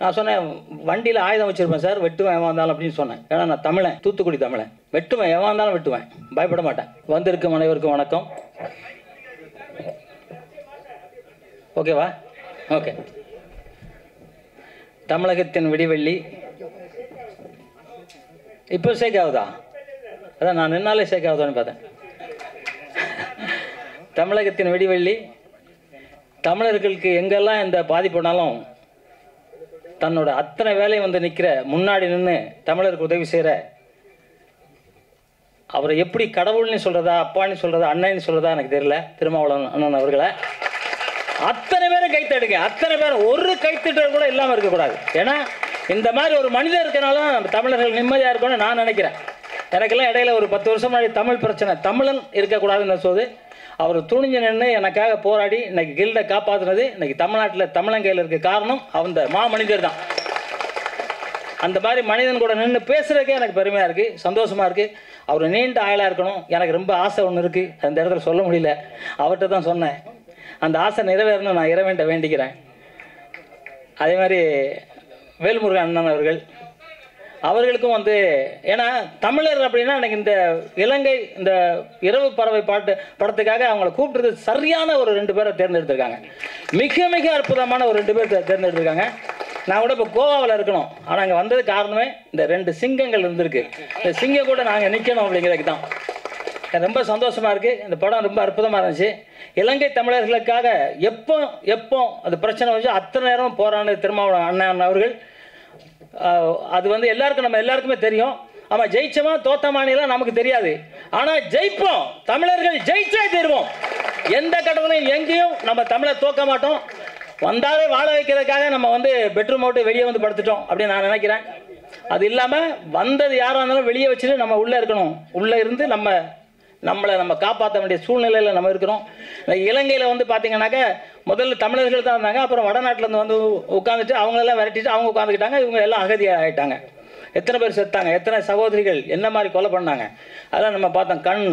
நான் சொன்னேன், வண்டியில் ஆயுதம் வச்சுருப்பேன் சார், வெட்டுவேன் எவன் வந்தாலும் அப்படின்னு சொன்னேன். ஏன்னா நான் தமிழன், தூத்துக்குடி தமிழன், வெட்டுவேன் எவன் வந்தாலும் வெட்டுவேன், பயப்பட மாட்டேன். வந்திருக்கும் அனைவருக்கும் வணக்கம். ஓகேவா? ஓகே. தமிழகத்தின் விடிவெள்ளி இப்போ ஷேக் ஆகுதா? அதான் நான் நின்னாலே ஷேக் ஆகுதான்னு பார்த்தேன். தமிழகத்தின் விடிவெள்ளி தமிழர்களுக்கு எங்கெல்லாம் இந்த பாதிப்புனாலும் தன்னோட அத்தனை வேலையை வந்து நிற்கிற, முன்னாடி நின்று தமிழருக்கு உதவி செய்கிற, அவரை எப்படி கடவுள்னு சொல்கிறதா, அப்பான்னு சொல்கிறதா, அண்ணன்னு சொல்கிறதா எனக்கு தெரியல, திருமாவளவன் அண்ணன் அவர்களை அத்தனை பேரும் கைத்தடுங்க. அத்தனை பேரும் ஒரு கைத்தட்டல் கூட இல்லாமல் இருக்கக்கூடாது. ஏன்னா இந்த மாதிரி ஒரு மனிதர் இருக்கனாலும் நம்ம தமிழர்கள் நிம்மதியாக இருக்கணும்னு நான் நினைக்கிறேன். எனக்கெல்லாம் இடையில ஒரு 10 வருஷம் முன்னாடி தமிழ் பிரச்சனை, தமிழன் இருக்கக்கூடாதுன்னு சொல்லுது. அவர் துணிஞ்சு நின்று எனக்காக போராடி இன்னைக்கு கில்டை காப்பாற்றுனது, இன்னைக்கு தமிழ்நாட்டில் தமிழங்கையில் இருக்க காரணம் அந்த மாமனிதர் தான். அந்த மாதிரி மனிதன் கூட நின்று பேசுகிறதுக்கே எனக்கு பெருமையாக இருக்குது, சந்தோஷமாக இருக்குது. அவர் நீண்ட ஆயுளாக இருக்கணும், எனக்கு ரொம்ப ஆசை ஒன்று இருக்குது, அந்த இடத்துல சொல்ல முடியல, அவர்கிட்ட தான் சொன்னேன். அந்த ஆசை நிறைவேறணும் நான் இறைவன்கிட்ட வேண்டிக்கிறேன். அதே மாதிரி வேல்முருகன் அண்ணன் அவர்களுக்கும் வந்து, ஏன்னா தமிழர் அப்படின்னா எனக்கு இந்த இலங்கை இந்த இரவு பறவை படத்துக்காக அவங்கள கூப்பிட்டு சரியான ஒரு 2 பேரை தேர்ந்தெடுத்திருக்காங்க. மிக மிக அற்புதமான ஒரு 2 பேர் தேர்ந்தெடுத்திருக்காங்க. நான் கூட இப்போ கோவாவில் இருக்கணும், ஆனால் அங்கே வந்தது காரணமே இந்த 2 சிங்கங்கள் இருந்திருக்கு. இந்த சிங்கம் கூட நாங்கள் நிற்கணும் அப்படிங்கிறதுக்கு தான். ரொம்ப சந்தோஷமாக இருக்குது. இந்த படம் ரொம்ப அற்புதமாக இருந்துச்சு. இலங்கை தமிழர்களுக்காக எப்போ அது பிரச்சனை வந்து அத்தனை நேரம் போராடின திருமாவளவன் அண்ணன் அவர்கள். அது வந்து நம்ம எல்லாருக்குமே தெரியும். ஆமாம், ஜெயிச்சோமா தோத்தமானிலாம் நமக்கு தெரியாது, ஆனால் ஜெயிப்போம். தமிழர்கள் ஜெயிச்சே தருவோம். எந்த கட்டத்திலையும் எங்கேயும் நம்ம தமிழர் தோக்க மாட்டோம். வந்தாலே வாழ வைக்கிறதுக்காக நம்ம வந்து பெட்ரூம் அவுட்டு வெளியே வந்து படுத்துட்டோம் அப்படின்னு நான் நினைக்கிறேன். அது இல்லாமல் வந்தது யாராக இருந்தாலும் வெளியே வச்சுட்டு நம்ம உள்ளே இருக்கணும். உள்ளே இருந்து நம்மளை காப்பாற்ற வேண்டிய சூழ்நிலையில் நம்ம இருக்கிறோம். இலங்கையில் வந்து பார்த்தீங்கன்னாக்கா முதல்ல தமிழர்கள் தான் இருந்தாங்க, அப்புறம் வடநாட்டிலேருந்து வந்து உட்காந்துட்டு அவங்களெல்லாம் விரட்டிட்டு அவங்க உட்காந்துக்கிட்டாங்க. இவங்க எல்லாம் அகதியாக ஆகிட்டாங்க. எத்தனை பேர் செத்தாங்க, எத்தனை சகோதரிகள் என்ன மாதிரி கொலை பண்ணாங்க, அதெல்லாம் நம்ம பார்த்தோம். கண்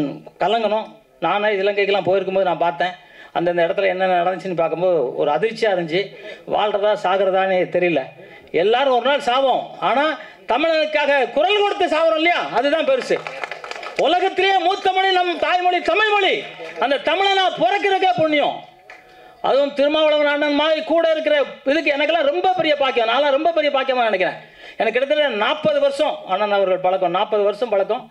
கலங்கணும். நானே இலங்கைக்கெல்லாம் போயிருக்கும்போது நான் பார்த்தேன். அந்தந்த இடத்துல என்னென்ன நடந்துச்சுன்னு பார்க்கும்போது ஒரு அதிர்ச்சியாக இருந்துச்சு. வாழ்கிறதா சாகிறதான்னு தெரியல. எல்லாரும் ஒரு நாள் சாவோம், ஆனால் தமிழனுக்காக குரல் கொடுத்து சாகிறோம் இல்லையா, அதுதான் பெருசு. உலகத்திலேயே மூத்த மொழி நம் தாய்மொழி தமிழ் மொழி. அந்த தமிழனா பிறக்கிறதுக்கே புண்ணியம். அதுவும் திருமாவளவன் அண்ணன் மாதிரி கூட இருக்கிற இதுக்கு எனக்கெல்லாம் ரொம்ப பெரிய பாக்கியம். நான்லாம் ரொம்ப பெரிய பாக்கியமாக நினைக்கிறேன். எனக்கு கிட்டத்தட்ட 40 வருஷம் அண்ணன் அவர்கள் பழக்கம், 40 வருஷம் பழக்கம்.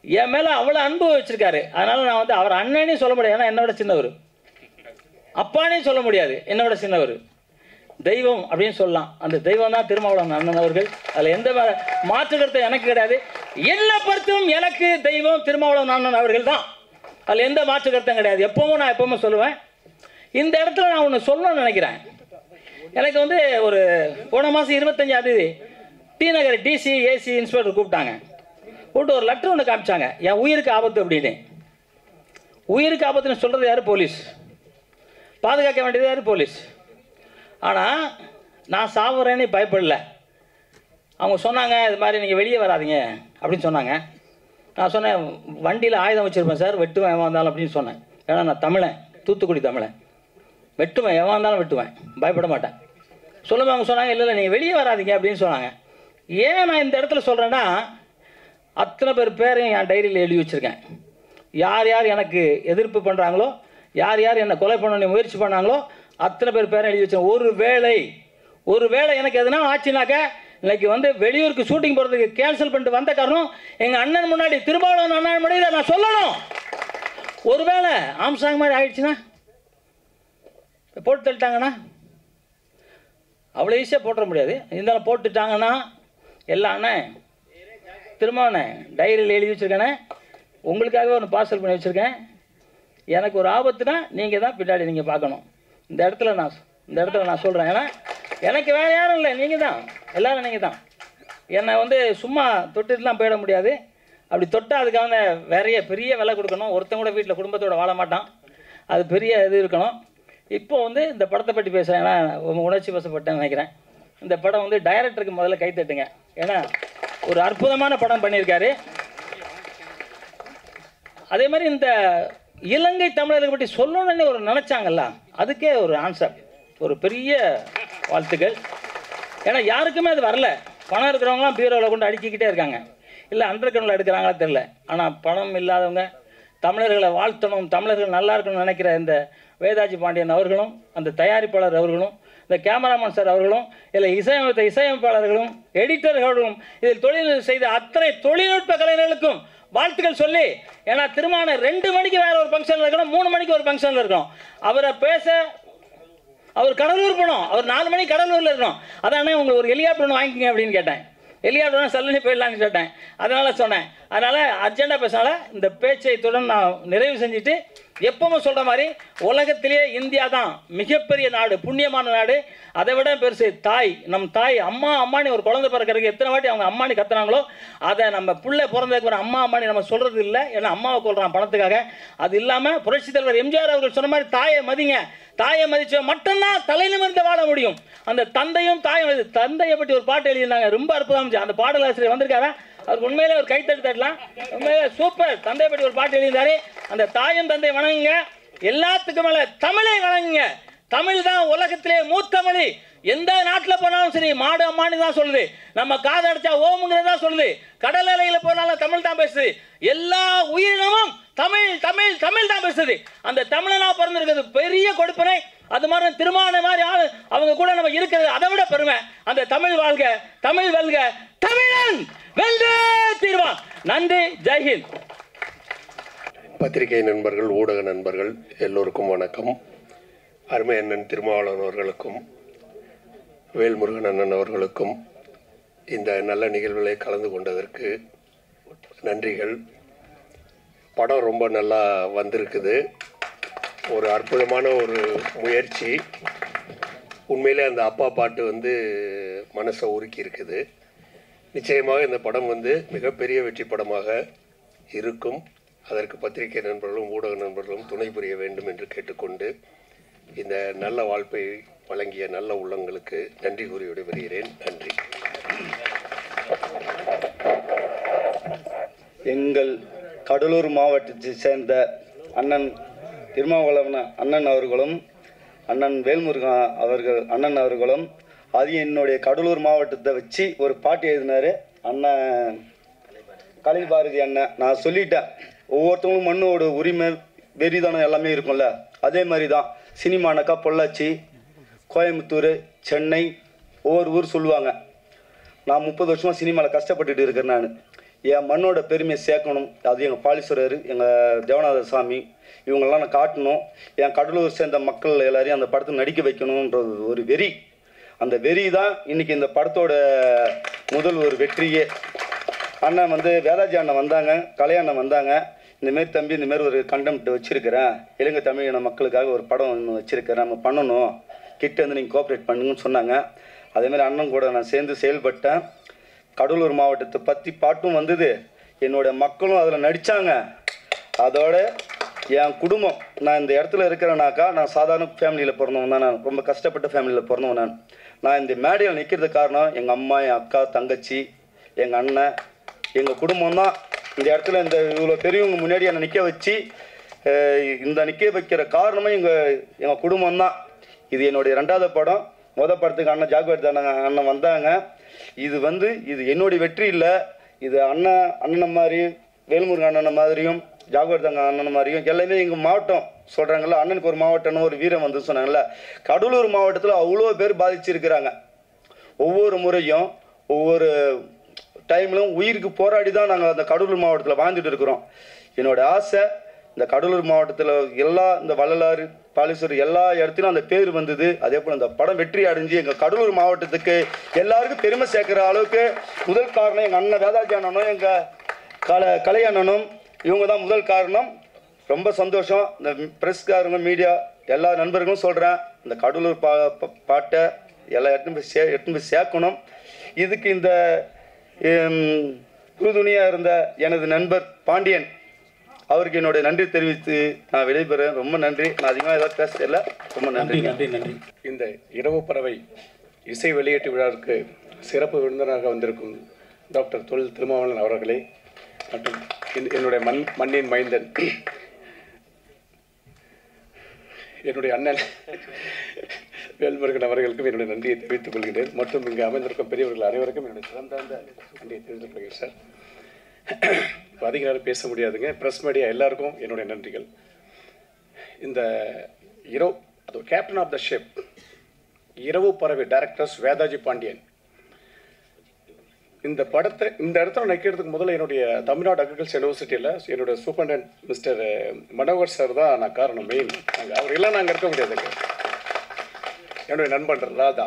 என் மேலே அவ்வளோ அன்பு வச்சிருக்காரு. அதனால நான் வந்து அவர் அண்ணனே சொல்ல முடியாது, ஏன்னா என்னோட சின்னவர். அப்பானே சொல்ல முடியாது, என்னோட சின்னவர். தெய்வம் அப்படின்னு சொல்லலாம். அந்த தெய்வம் தான் திருமாவளவன் அண்ணன் அவர்கள். அதில் எந்த மாற்று கருத்து எனக்கு கிடையாது. என்னை பொறுத்தும் எனக்கு தெய்வம் திருமாவளவன் அண்ணன் அவர்கள் தான். அதில் எந்த மாற்று கருத்தும் கிடையாது. நான் எப்பவுமே சொல்லுவேன். இந்த இடத்துல நான் ஒன்று சொல்லணும்னு நினைக்கிறேன். எனக்கு வந்து ஒரு போன மாதம் 25ஆம் தேதி டி நகர் டிசி ஏசி இன்ஸ்பெக்டர் கூப்பிட்டாங்க. கூப்பிட்டு ஒரு லெட்டர் ஒன்று காமிச்சாங்க, என் உயிருக்கு ஆபத்து அப்படின்னு. உயிருக்கு ஆபத்துன்னு சொல்கிறது யார்? போலீஸ். பாதுகாக்க வேண்டியது யார்? போலீஸ். ஆனால் நான் சாவுறேன்னு பயப்படல. அவங்க சொன்னாங்க, இது மாதிரி நீங்கள் வெளியே வராதிங்க அப்படின்னு சொன்னாங்க. நான் சொன்னேன், வண்டியில் ஆயுதம் வச்சுருப்பேன் சார், வெட்டுவேன் எவன் வந்தாலும் அப்படின்னு சொன்னேன். ஏன்னா நான் தமிழன், தூத்துக்குடி தமிழன், வெட்டுவேன் எவன் வந்தாலும் வெட்டுவேன், பயப்பட மாட்டேன். சொல்லும்போது அவங்க சொன்னாங்க, இல்லை நீங்கள் வெளியே வராதிங்க அப்படின்னு சொன்னாங்க. ஏன் நான் இந்த இடத்துல சொல்கிறேன்னா, அத்தனை பேரையும் என் டைரியில் எழுதி வச்சுருக்கேன். யார் யார் எனக்கு எதிர்ப்பு பண்ணுறாங்களோ, யார் யார் என்னை கொலை பண்ண முயற்சி பண்ணாங்களோ அத்தனை பேரை எழுதி வச்சேன். ஒரு வேளை எனக்கு எதுனா ஆச்சுனாக்க, இன்னைக்கு வந்து வெளியூருக்கு ஷூட்டிங் போகிறதுக்கு கேன்சல் பண்ணிட்டு வந்த காரணம் எங்கள் அண்ணன் முன்னாடி, திருமாவளவன் அண்ணன் முன்னாடி நான் சொல்லணும். ஒரு வேளை ஆம்சாங் மாதிரி ஆயிடுச்சுன்னா, போட்டு தள்ளிட்டாங்கன்னா, அவ்வளோ ஈஸியாக போட்டுற முடியாது. இருந்தாலும் போட்டுட்டாங்கன்னா எல்லாம் அண்ணன் திருமாவளவனே டைரியில் எழுதி வச்சுருக்கேனே, உங்களுக்காகவே ஒன்று பார்சல் பண்ணி வச்சுருக்கேன். எனக்கு ஒரு ஆபத்துனா நீங்கள் தான் பின்னாடி நீங்கள் பார்க்கணும். இந்த இடத்துல நான் சொல்கிறேன். ஏன்னா எனக்கு வேறு யாரும் இல்லை, நீங்கள் தான், எல்லோரும் நீங்கள் தான். என்னை வந்து சும்மா தொட்டுட்டுலாம் போயிட முடியாது. அப்படி தொட்டால் அதுக்காக பெரிய விலை கொடுக்கணும். ஒருத்தன் கூட வீட்டில் குடும்பத்தோடு வாழ மாட்டான். அது பெரிய இது இருக்கணும். இப்போ வந்து இந்த படத்தை பற்றி பேசுகிறேன், ஏன்னா உணர்ச்சி வசப்பட்டேன்னு நினைக்கிறேன். இந்த படம் வந்து டைரக்டருக்கு முதல்ல கை தட்டுங்க. ஏன்னா ஒரு அற்புதமான படம் பண்ணியிருக்காரு. அதே மாதிரி இந்த இலங்கை தமிழர்களை பற்றி சொல்லணும்னு ஒரு நினச்சாங்கல்ல, அதுக்கே ஒரு ஆன்சர், ஒரு பெரிய வாழ்த்துக்கள். ஏன்னா யாருக்குமே அது வரல. பணம் இருக்கிறவங்களாம் பீரோவில் கொண்டு அடுக்கிக்கிட்டே இருக்காங்க, இல்லை அண்டர் கிரவுண்டில் எடுக்கிறாங்களா தெரில. ஆனால் பணம் இல்லாதவங்க, தமிழர்களை வாழ்த்தணும், தமிழர்கள் நல்லா இருக்கணும்னு நினைக்கிற இந்த வேதாஜி பாண்டியன் அவர்களும், அந்த தயாரிப்பாளர் அவர்களும், இந்த கேமராமேன் சார் அவர்களும், இல்லை இசையமைப்பாளர்களும், எடிட்டர்களும், இதில் தொழில் செய்த அத்தனை தொழில்நுட்ப கலைஞர்களுக்கும் வாழ்த்துக்கள் சொல்லி, ஏன்னா திருமணம் 2 மணிக்கு வேற ஒரு ஃபங்க்ஷனில் இருக்கணும், 3 மணிக்கு ஒரு ஃபங்க்ஷனில் இருக்கணும். அவரை பேச அவர் கடலூர் போனோம், அவர் 4 மணிக்கு கடலூரில் இருக்கணும். அதானே உங்களுக்கு ஒரு ஹெலிகாப்டர் ஒன்று வாங்கிக்கிங்க அப்படின்னு கேட்டேன். ஹெலிகாப்டர் சல்லனி போயிடலான்னு கேட்டேன், அதனால் சொன்னேன். அதனால் அர்ஜெண்டாக பேசினால இந்த பேச்சை தொடர்ந்து நான் நிறைவு செஞ்சுட்டு, எப்பவும் சொல்கிற மாதிரி உலகத்திலேயே இந்தியா தான் மிகப்பெரிய நாடு, புண்ணியமான நாடு. அதை விட பெருசு தாய். நம் தாய் அம்மா அம்மானி ஒரு குழந்தை பிறக்கிறதுக்கு எத்தனை வாட்டி அவங்க அம்மானி கத்துனாங்களோ, அதை நம்ம பிள்ளை பிறந்ததுக்கு ஒரு அம்மா அம்மானி நம்ம சொல்கிறது இல்லை. ஏன்னா அம்மாவை கொள்கிறான் பணத்துக்காக. அது இல்லாமல் புரட்சித் தலைவர் எம்ஜிஆர் அவர்கள் சொன்ன மாதிரி தாயை மதிங்க, தாயை மதிச்ச மட்டும்தான் தலை நிமிர்ந்து வாழ முடியும். அந்த தந்தையும் தாயும், தந்தையை பற்றி ஒரு பாட்டு எழுதியிருந்தாங்க, ரொம்ப அற்புதம் இருந்துச்சு. அந்த பாடலாசிரியர் வந்திருக்காரா, அவருக்கு உண்மையிலே ஒரு கைத்தட்டு தட்டலாம். உண்மையிலே சூப்பர். தந்தையை பற்றி ஒரு பாட்டு எழுதியிருந்தாரு. அந்த தாயும் தந்தை வணங்குங்க, எல்லாத்துக்கும் மேலே தமிழை வணங்குங்க. தமிழ் தான் உலகத்திலே மூத்தமொழி. எந்த நாட்டில் போனாலும் சரி மாடு அம்மானி தான் சொல்லுது, நம்ம காது அடைச்சா ஓமுங்கிறதா சொல்லுது, கடல் அலையில் போனாலும் தமிழ் தான் பேசுது, எல்லா உயிரினமும் தமிழ் தமிழ் தமிழ் தான் பேசுது. அந்த தமிழனா பிறந்திருக்கிறது பெரிய கொடுப்பனை. அது மாதிரி திருமான மாதிரி ஆளு அவங்க கூட நம்ம இருக்கிறது அதை விட பெருமை. அந்த தமிழ் வாழ்க, தமிழ் வெல்க, தமிழன் வெல்வே தீர்வான். நன்றி, ஜெய்ஹிந்த். பத்திரிகை நண்பர்கள், ஊடக நண்பர்கள் எல்லோருக்கும் வணக்கம். அருமை அண்ணன் திருமாவளவன் அவர்களுக்கும் வேல்முருகன் அண்ணன் அவர்களுக்கும் இந்த நல்ல நிகழ்வுகளை கலந்து கொண்டதற்கு நன்றிகள். படம் ரொம்ப நல்லா வந்திருக்குது, ஒரு அற்புதமான ஒரு முயற்சி. உண்மையிலே அந்த அப்பா பாட்டு மனசை உருக்கி இருக்குது. நிச்சயமாக இந்த படம் மிகப்பெரிய வெற்றி படமாக இருக்கும். அதற்கு பத்திரிகை நண்பர்களும் ஊடக நண்பர்களும் துணை புரிய வேண்டும் என்று கேட்டுக்கொண்டு, இந்த நல்ல வாழ்ப்பை வழங்கிய நல்ல உள்ளங்களுக்கு நன்றி கூறி விடைபெறுகிறேன். நன்றி. எங்கள் கடலூர் மாவட்டத்தை சேர்ந்த அண்ணன் திருமாவளவன் அண்ணன் அவர்களும், அண்ணன் வேல்முருகன் அண்ணன் அவர்களும், அது என்னுடைய கடலூர் மாவட்டத்தை வச்சு ஒரு பாட்டு எழுதினார் அண்ணன் கலை பாரதி அண்ணன். நான் சொல்லிட்டேன், ஒவ்வொருத்தவங்களும் மண்ணோட உரிமை வெறிதானம் எல்லாமே இருக்கும்ல, அதே மாதிரி தான் சினிமானாக்கா பொள்ளாச்சி, கோயம்புத்தூர், சென்னை, ஒவ்வொரு ஊர் சொல்லுவாங்க. நான் 30 வருஷமாக சினிமாவில் கஷ்டப்பட்டுட்டு இருக்கிறேன். நான் என் மண்ணோட பெருமையை சேர்க்கணும். அது எங்கள் பாலீஸ்வரர், எங்கள் தேவநாத சாமி, இவங்களெலாம் நான் காட்டணும். என் கடலூர் சேர்ந்த மக்கள் எல்லாரையும் அந்த படத்தை நடிக்க வைக்கணுன்றது ஒரு வெறி. அந்த வெறி தான் இன்றைக்கி இந்த படத்தோட முதல் ஒரு வெற்றியே. அண்ணன் வேதாஜி அண்ணன் வந்தாங்க, கலை அண்ணன் வந்தாங்க. இந்தமாரி தம்பி, இந்தமாரி ஒரு கண்டெம்ட் வச்சுருக்கிறேன், இலங்கை தமிழின மக்களுக்காக ஒரு படம் ஒன்று வச்சுருக்கிறேன், நம்ம பண்ணணும், கிட்ட நீங்கள் கோஆப்ரேட் பண்ணுங்கன்னு சொன்னாங்க. அதேமாதிரி அண்ணன் கூட நான் சேர்ந்து செயல்பட்டேன். கடலூர் மாவட்டத்தை பற்றி பாட்டும் வந்தது, என்னோடய மக்களும் அதில் நடித்தாங்க. அதோட என் குடும்பம், நான் இந்த இடத்துல இருக்கிறேனாக்கா நான் சாதாரண ஃபேமிலியில் பிறந்தவன் தான். நான் ரொம்ப கஷ்டப்பட்ட ஃபேமிலியில் பிறந்தவன். நான் இந்த மேடையில் நிற்கிறதுக்கு காரணம் எங்கள் அம்மா, என் அக்கா, தங்கச்சி, எங்கள் அண்ணன், எங்கள் குடும்பம் தான். இந்த இடத்துல இந்த இவ்வளோ பெரியவங்க முன்னாடி என்னை நிற்க வச்சு இந்த நிற்க வைக்கிற காரணமே எங்கள் குடும்பம் தான். இது என்னுடைய 2வது படம். மொதல் படத்துக்கு அண்ணன் ஜாகுவார் அண்ணன் வந்தாங்க. இது என்னுடைய வெற்றி இல்லை, இது அண்ணனை மாதிரி, வேல்முருகன் அண்ணனை மாதிரியும், ஜாகுவார் அண்ணன் மாதிரியும் எல்லாமே எங்கள் மாவட்டம் சொல்கிறாங்கல்ல, அண்ணனுக்கு ஒரு மாவட்டம்னு ஒரு வீரம் சொன்னாங்கல்ல, கடலூர் மாவட்டத்தில் அவ்வளோ பேர் பாதிச்சிருக்கிறாங்க. ஒவ்வொரு முறையும் ஒவ்வொரு டைம்லும் உயிருக்கு போராடி தான் நாங்கள் அந்த கடலூர் மாவட்டத்தில் வாழ்ந்துட்டு இருக்கிறோம். என்னோடய ஆசை இந்த கடலூர் மாவட்டத்தில் இந்த வள்ளலாறு, பாலீஸ்வரர் எல்லா இடத்துலையும் அந்த பேர் வந்தது. அதே போல் அந்த படம் வெற்றி அடைஞ்சு எங்கள் கடலூர் மாவட்டத்துக்கு எல்லாருக்கும் பெருமை சேர்க்குற அளவுக்கு முதல் காரணம் எங்கள் அண்ணன் வேதாஜி அண்ணனும், எங்கள் கலை அண்ணனும், இவங்க தான் முதல் காரணம். ரொம்ப சந்தோஷம். இந்த ப்ரெஸ்காரங்க, மீடியா எல்லா நண்பர்களும் சொல்கிறேன், இந்த கடலூர் பாட்டை எல்லா இடத்துலையும் போய் சேர்க்கணும். இதுக்கு இந்த உறுதுணையாக இருந்த எனது நண்பர் பாண்டியன் அவருக்கு என்னுடைய நன்றி தெரிவித்து நான் விடைபெறேன். ரொம்ப நன்றி. நான் அதிகமாக ஏதாவது பேச தெரியல. ரொம்ப நன்றி. நன்றி நன்றி. இந்த இரவு பறவை இசை வெளியீட்டு விழாவுக்கு சிறப்பு விருந்தினராக வந்திருக்கும் டாக்டர் தொல் திருமாவளவன் அவர்களே மற்றும் என்னுடைய மண்ணின் மைந்தன் என்னுடைய அண்ணன் வேல்முருகன் அவர்களுக்கும் என்னுடைய நன்றியை தெரிவித்துக் கொள்கிறேன். மற்றும் இங்கு அமைந்திருக்கும் பெரியவர்கள் அனைவருக்கும் என்னுடைய சிறந்த நன்றியை தெரிவித்துக் கொள்கிறேன் சார். இப்போ அதிக நேரம் பேச முடியாதுங்க. ப்ரெஸ் மீடியா எல்லாருக்கும் என்னுடைய நன்றிகள். இந்த அது கேப்டன் ஆஃப் த ஷிப் இரவு பறவை டைரக்டர்ஸ் வேதாஜி பாண்டியன். இந்த படத்தை இந்த இடத்துல நிற்கிறதுக்கு முதல்ல என்னுடைய தமிழ்நாடு அக்ரிகல்ச்சர் யூனிவர்சிட்டியில் என்னுடைய சூப்பரண்டன்ட் மிஸ்டர் மனோகர் சார் தான் நான் காரணம் மெயின். அவர் இல்லை நாங்கள் இருக்க முடியாதுங்க. என்னுடைய நண்பன் ராதா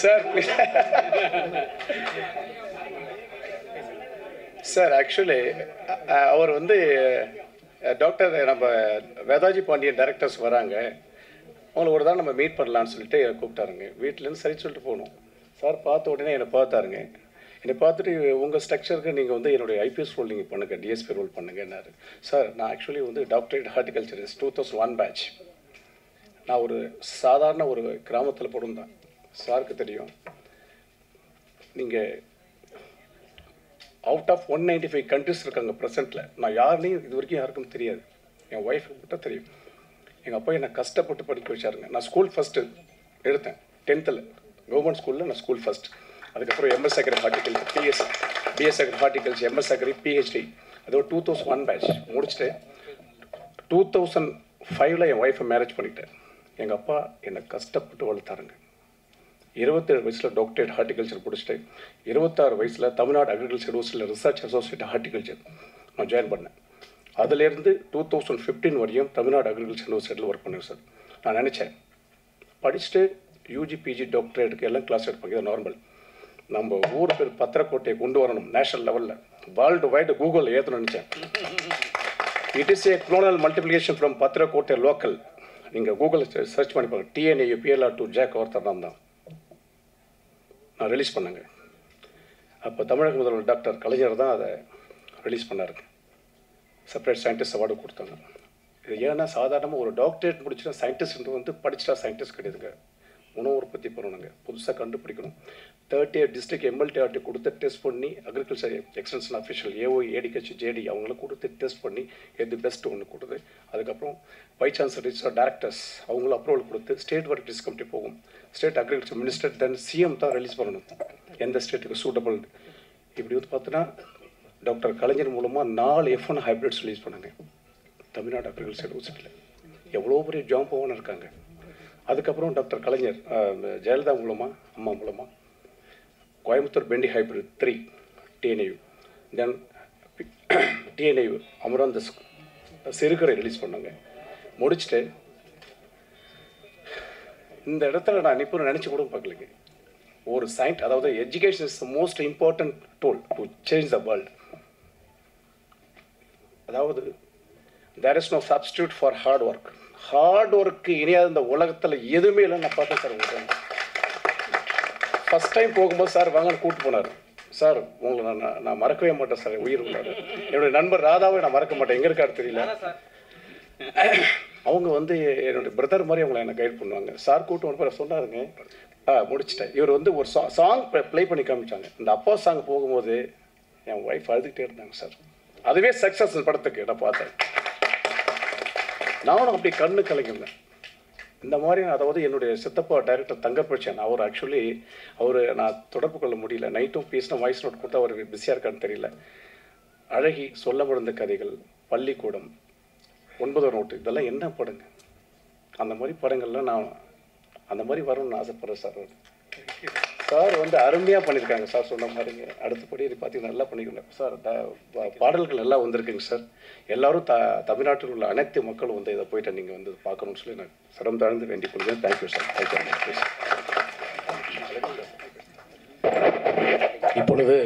சார் சார் ஆக்சுவலி அவர் வந்து டாக்டர் நம்ம வேதாஜி பாண்டியன் டைரக்டர்ஸ் வராங்க, அவங்கள ஒரு தான் நம்ம மீட் பண்ணலான்னு சொல்லிட்டு கூப்பிட்டாருங்க. வீட்டிலேருந்து சரி சொல்லிட்டு போகணும். சார் பார்த்த உடனே என்னை பார்த்தாருங்க. என்னை பார்த்துட்டு உங்கள் ஸ்ட்ரக்சருக்கு நீங்கள் வந்து என்னுடைய ஐபிஎஸ் ரோல் நீங்கள் பண்ணுங்கள், டிஎஸ்பி ரோல் பண்ணுங்கன்னாரு. சார் நான் ஆக்சுவலி வந்து டாக்டரேட் ஹார்டிகல்ச்சர் 2001 பேட்ச். நான் ஒரு சாதாரண ஒரு கிராமத்தில் பிறந்தேன். சாருக்கு தெரியும், நீங்கள் அவுட் ஆஃப் 195 கண்ட்ரிஸ் இருக்காங்க ப்ரெசென்ட்டில். நான் யாருனையும் இது வரைக்கும் யாருக்கும் தெரியாது. என் ஒய்ஃபுக்கு மட்டும் தெரியும். எங்கள் அப்பா என்னை கஷ்டப்பட்டு படிக்க வச்சாருங்க. நான் ஸ்கூல் ஃபஸ்ட்டு எடுத்தேன் 10th கவர்மெண்ட் ஸ்கூலில். நான் ஸ்கூல் ஃபஸ்ட். அதுக்கப்புறம் MS agri horticulture, BS agri horticulture, MS agri, PhD. அதோட 2001 பேட்ச் முடிச்சுட்டு 2005 என் ஒய்ஃபை மேரேஜ் பண்ணிட்டேன். எங்கள் அப்பா என்னை கஷ்டப்பட்டு வளர்த்தாருங்க. 27 வயசில் டாக்டரேட் ஹார்டிகல்ச்சர் முடிச்சுட்டு 26 வயசில் தமிழ்நாடு அக்ரிகல்ச்சர் யூனிவர்சிட்டியில் ரிசர்ச் அசோசியேட் ஹார்டிகல்ச்சர் நான் ஜாயின் பண்ணேன். அதிலேருந்து 2015 வரையும் தமிழ்நாடு அக்ரிகல்ச்சர் யூனிவர்சிட்டியில் ஒர்க் பண்ணேன் சார். நான் நினச்சேன் படிச்சுட்டு யூஜி பிஜி டாக்டரேட்டுக்கு எல்லாம் கிளாஸ் எடுப்பாங்க, இது நார்மல். நம்ம ஊர் பேர் பத்திரக்கோட்டையை கொண்டு வரணும் நேஷனல் லெவலில், வேர்ல்டு வைடு கூகுளில் ஏற்றணும்னு நினச்சேன். It is a clonal multiplication from Pathirakottai local. நீங்கள் கூகுளில் சர்ச் பண்ணி பாருங்கள். TNAU PLR2 ஜாக் ஒருத்தர் தான் நான் ரிலீஸ் பண்ணேங்க. அப்போ தமிழக முதல்வர் டாக்டர் கலைஞர் தான் அதை ரிலீஸ் பண்ணாருங்க. செப்பரேட் சயின்டிஸ்ட் அவார்டு கொடுத்தாங்க. இது ஏன்னா சாதாரணமாக ஒரு டாக்டரேட் முடிச்சுட்டா சயின்டிஸ்ட் வந்து படிச்சுட்டா சயின்டிஸ்ட் கிடையாதுங்க. உணவு உற்பத்தி பண்ணணுங்க, புதுசாக கண்டுபிடிக்கணும். 38 டிஸ்ட்ரிக்ட் MLTRT கொடுத்து டெஸ்ட் பண்ணி agriculture extension official AO ADH JD அவங்களும் கொடுத்து டெஸ்ட் பண்ணி எது பெஸ்ட் ஒன்று கொடுத்து, அதுக்கப்புறம் வைஸ் சான்சலர் ரிஜிஸ்டர் டைரக்டர்ஸ் அவங்களும் அப்ரூவல் கொடுத்து ஸ்டேட் வரைக்கும் கமிட்டி போகும். ஸ்டேட் அக்ரிகல்ச்சர் மினிஸ்டர் தென் CM தான் ரிலீஸ் பண்ணணும் எந்த ஸ்டேட்டுக்கு சூட்டபிள். இப்படி வந்து பார்த்தோன்னா டாக்டர் கலைஞர் மூலமாக 4 F1 ஹைப்ரிட்ஸ் ரிலீஸ் பண்ணாங்க தமிழ்நாடு அக்ரிகல்ச்சர் யூனிவர்சிட்டியில். எவ்வளோ பெரிய ஜாம் போவான்னு இருக்காங்க. அதுக்கப்புறம் டாக்டர் கலைஞர் ஜெயலலிதா மூலமாக, அம்மா மூலமாக கோயம்புத்தூர் பெண்டி ஹைப்ரிட் 3 TNAU, தென் TNAU அமராந்த சிறுகரை ரிலீஸ் பண்ணாங்க. முடிச்சுட்டு இந்த இடத்துல நான் இப்போ நினச்சி கூட பார்க்கலைங்க. ஒரு சயின்ஸ், அதாவது education is the most important tool to change the world. அதாவது there is no substitute for hard work. Hard ஒர்க்கு இனியாத இந்த உலகத்தில் எதுவுமே இல்லை. நான் பார்த்தேன் சார். உங்களுக்கு ஃபஸ்ட் டைம் போகும்போது சார் வாங்கன்னு கூப்பிட்டு போனார். சார் உங்களை நான் மறக்கவே மாட்டேன் சார், உயிர் உள்ளார். என்னுடைய நண்பர் ராதாவை நான் மறக்க மாட்டேன். எங்கே இருக்காரு தெரியல. அவங்க வந்து என்னுடைய பிரதர் மாதிரி அவங்கள என்னை கைட் பண்ணுவாங்க. சார் கூப்பிட்டு வந்து சொன்னாருங்க. முடிச்சிட்டேன். இவர் வந்து ஒரு சாங் ப்ளே பண்ணி காமிச்சாங்க. இந்த அப்பா சாங் போகும்போது என் ஒய்ஃப் அழுதுகிட்டே இருந்தாங்க சார். அதுவே சக்ஸஸ் படத்துக்கு நான் பார்த்தேன். நானும் அப்படி கண்ணு கலங்கிருந்தேன். இந்த மாதிரி அதாவது என்னுடைய சித்தப்பா டைரக்டர் தங்கப்பிரச்சன், அவர் ஆக்சுவலி நான் தொடர்பு கொள்ள முடியல. நைட்டும் பேசின வாய்ஸ் நோட் கொடுத்தா அவர் பிஸியாக இருக்கான்னு தெரியல. அழகி, சொல்ல முடிந்த கதைகள், பள்ளிக்கூடம், 9 நோட்டு, இதெல்லாம் என்ன படங்க. அந்த மாதிரி படங்கள்லாம் நான் அந்த மாதிரி வரும்னு ஆசைப்படுறேன் சார். சார் வந்து அருமையாக பண்ணியிருக்காங்க சார். சொன்ன மாதிரிங்க அடுத்தபடி பார்த்தீங்கன்னா நல்லா பண்ணிக்கிறேன் சார். பாடல்கள் எல்லாம் வந்திருக்குங்க சார். எல்லோரும் தமிழ்நாட்டில் உள்ள அனைத்து மக்களும் வந்து இதை போயிட்டு நீங்கள் வந்து பார்க்கணும்னு சொல்லி நான் சிரம் தாழ்ந்து வேண்டிக் கொள்கிறேன். Thank you sir. தேங்க்யூ. இப்பொழுது